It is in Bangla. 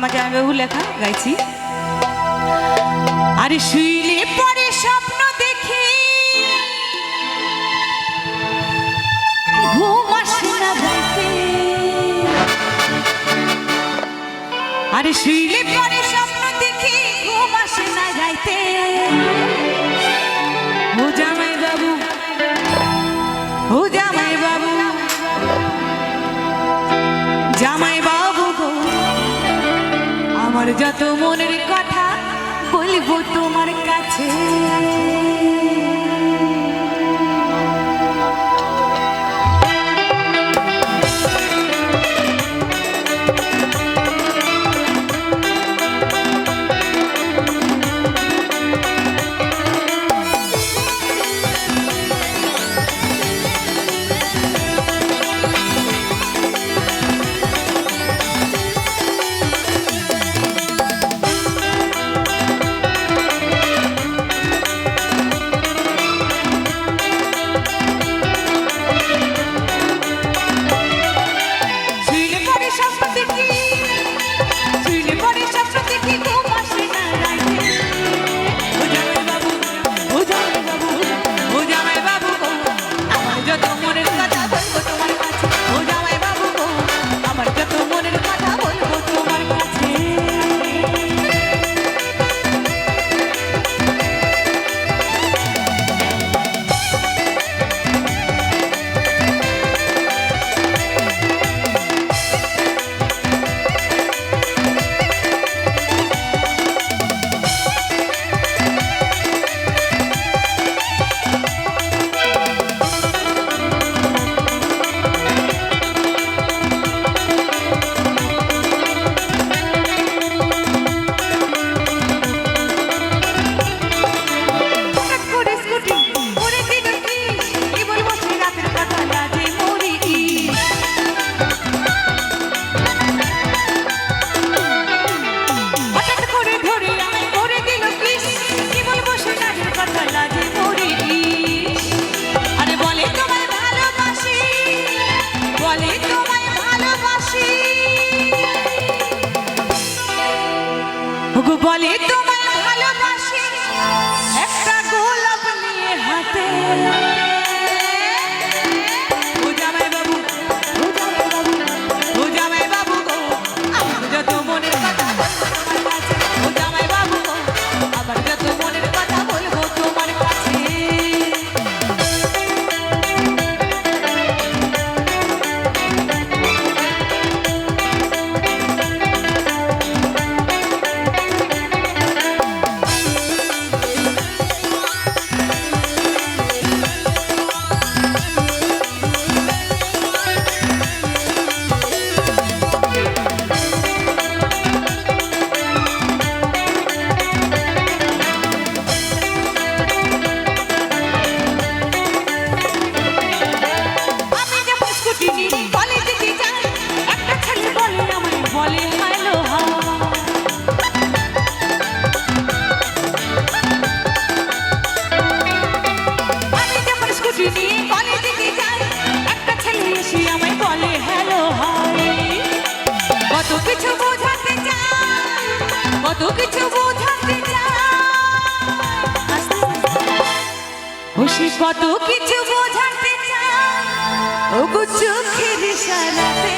আমাকে আমি বহু লেখা গাইছি। আরে শুইলে পরে স্বপ্ন দেখি ঘুম আসে না রাতে। আরে শুইলে পরে স্বপ্ন দেখি ঘুম আসে না রাতে। ও জামাই বাবু, ও জামাই বাবু, জামাই বাবু গো, আমার যত মনের কথা বলবো তোমার কাছে। বলে তোমায় ভালোবাসি একটা গোলাপ নিয়ে হাতে। ও জামাই বাবু, ও জামাই বাবু, ও জামাই বাবু গো, আমার যত মনের কথা বলবো তোমার কাছে। ও জামাই বাবু গো, আমার যত মনের কথা বলবো তোমার কাছে। কত কিছু বোঝাতে চাই, কত কিছু বোঝাতে চাই, ও গো চোখের ইশারাতে।